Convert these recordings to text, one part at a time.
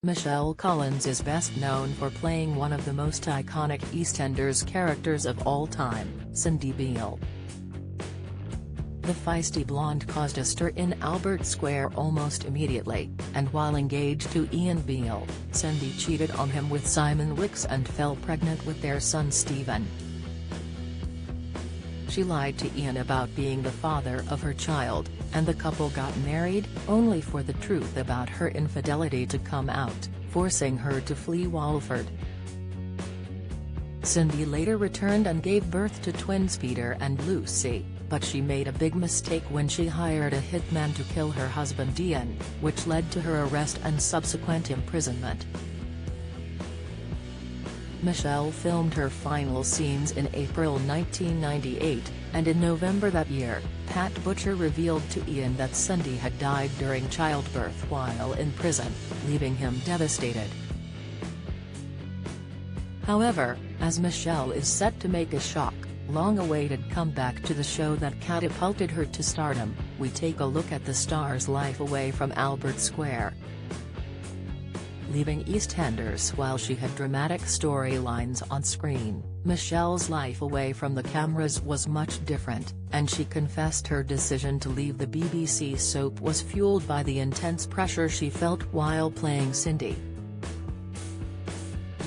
Michelle Collins is best known for playing one of the most iconic EastEnders characters of all time, Cindy Beale. The feisty blonde caused a stir in Albert Square almost immediately, and while engaged to Ian Beale, Cindy cheated on him with Simon Wicks and fell pregnant with their son Stephen. She lied to Ian about being the father of her child, and the couple got married, only for the truth about her infidelity to come out, forcing her to flee Walford. Cindy later returned and gave birth to twins Peter and Lucy, but she made a big mistake when she hired a hitman to kill her husband Ian, which led to her arrest and subsequent imprisonment. Michelle filmed her final scenes in April 1998, and in November that year, Pat Butcher revealed to Ian that Cindy had died during childbirth while in prison, leaving him devastated. However, as Michelle is set to make a long-awaited comeback to the show that catapulted her to stardom, we take a look at the star's life away from Albert Square. Leaving EastEnders while she had dramatic storylines on screen, Michelle's life away from the cameras was much different, and she confessed her decision to leave the BBC soap was fueled by the intense pressure she felt while playing Cindy.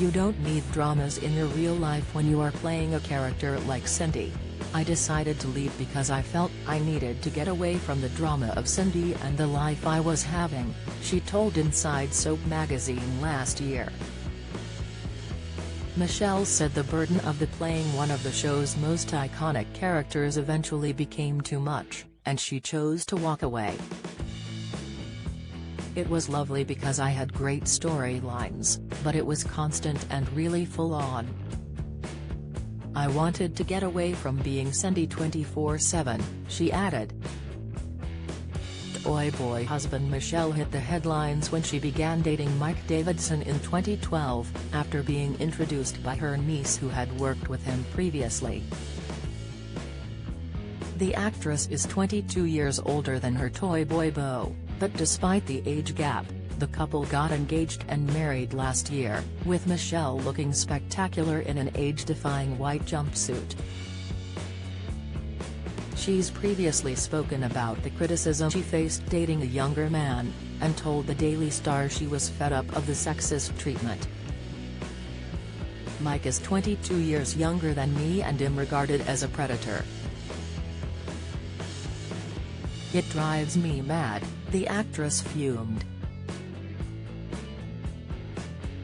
"You don't need dramas in your real life when you are playing a character like Cindy. I decided to leave because I felt I needed to get away from the drama of Cindy and the life I was having," she told Inside Soap magazine last year. Michelle said the burden of playing one of the show's most iconic characters eventually became too much, and she chose to walk away. "It was lovely because I had great storylines, but it was constant and really full-on. I wanted to get away from being Cindy 24/7, she added. Toyboy husband Michelle hit the headlines when she began dating Mike Davidson in 2012, after being introduced by her niece who had worked with him previously. The actress is 22 years older than her Toyboy beau, but despite the age gap, the couple got engaged and married last year, with Michelle looking spectacular in an age-defying white jumpsuit. She's previously spoken about the criticism she faced dating a younger man, and told the Daily Star she was fed up of the sexist treatment. "Mike is 22 years younger than me and am regarded as a predator. It drives me mad," the actress fumed.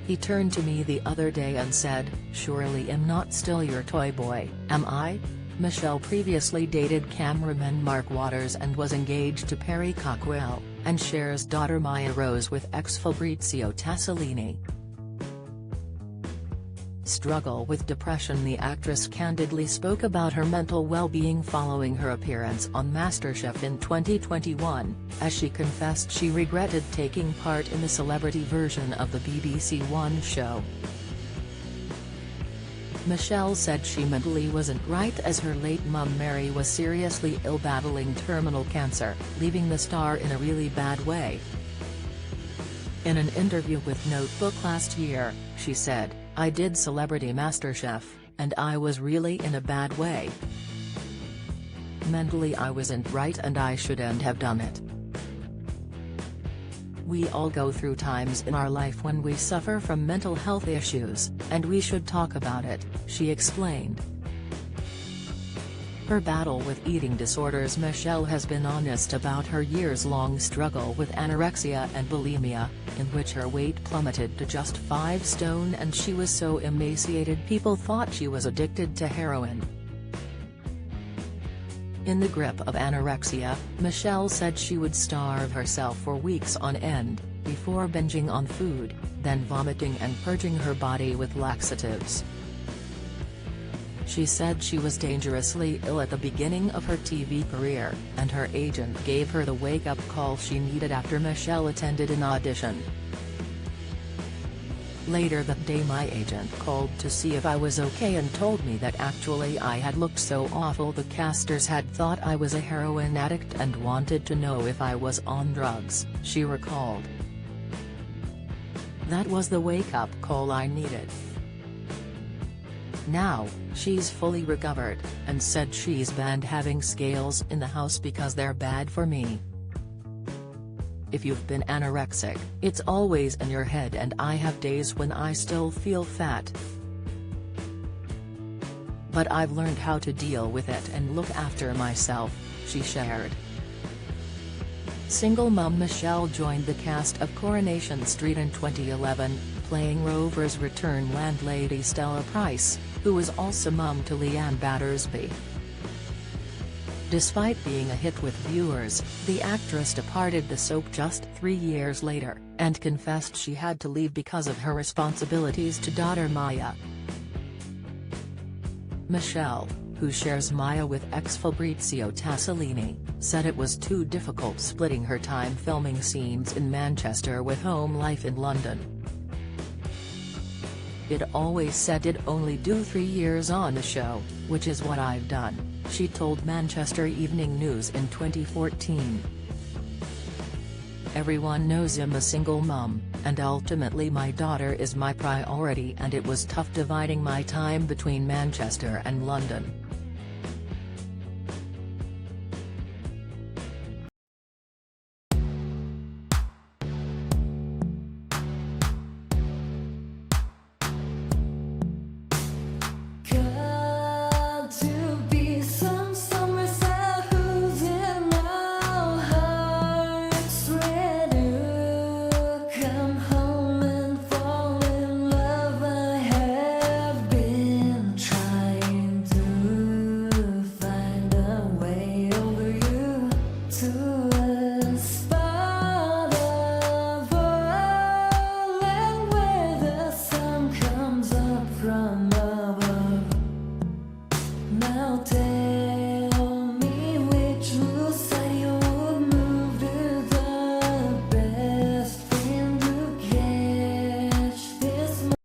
"He turned to me the other day and said, 'Surely I'm not still your toy boy, am I?'" Michelle previously dated cameraman Mark Waters and was engaged to Perry Cockrell, and shares daughter Maya Rose with ex-Fabrizio Tassolini. Struggle with depression. The actress candidly spoke about her mental well-being following her appearance on MasterChef in 2021, as she confessed she regretted taking part in the celebrity version of the BBC One show. Michelle said she mentally wasn't right as her late mum Mary was seriously ill, battling terminal cancer, leaving the star in a really bad way. In an interview with Notebook last year, she said, "I did Celebrity MasterChef, and I was really in a bad way. Mentally I wasn't right and I shouldn't have done it. We all go through times in our life when we suffer from mental health issues, and we should talk about it," she explained. Her battle with eating disorders. Michelle has been honest about her years-long struggle with anorexia and bulimia, in which her weight plummeted to just 5 stone and she was so emaciated people thought she was addicted to heroin. In the grip of anorexia, Michelle said she would starve herself for weeks on end, before binging on food, then vomiting and purging her body with laxatives. She said she was dangerously ill at the beginning of her TV career, and her agent gave her the wake-up call she needed after Michelle attended an audition. Later that day my agent called to see if I was okay and told me that actually I had looked so awful the casters had thought I was a heroin addict and wanted to know if I was on drugs, she recalled. That was the wake-up call I needed. Now, she's fully recovered, and said she's banned having scales in the house because they're bad for me. If you've been anorexic, it's always in your head, and I have days when I still feel fat. But I've learned how to deal with it and look after myself, she shared. Single mom Michelle joined the cast of Coronation Street in 2011, playing Rover's return landlady Stella Price, who was also mum to Leanne Battersby. Despite being a hit with viewers, the actress departed the soap just 3 years later, and confessed she had to leave because of her responsibilities to daughter Maya. Michelle, who shares Maya with ex-Fabrizio Tassolini, said it was too difficult splitting her time filming scenes in Manchester with home life in London. "It always said I'd only do 3 years on the show, which is what I've done," she told Manchester Evening News in 2014. "Everyone knows I'm a single mum, and ultimately my daughter is my priority, and it was tough dividing my time between Manchester and London."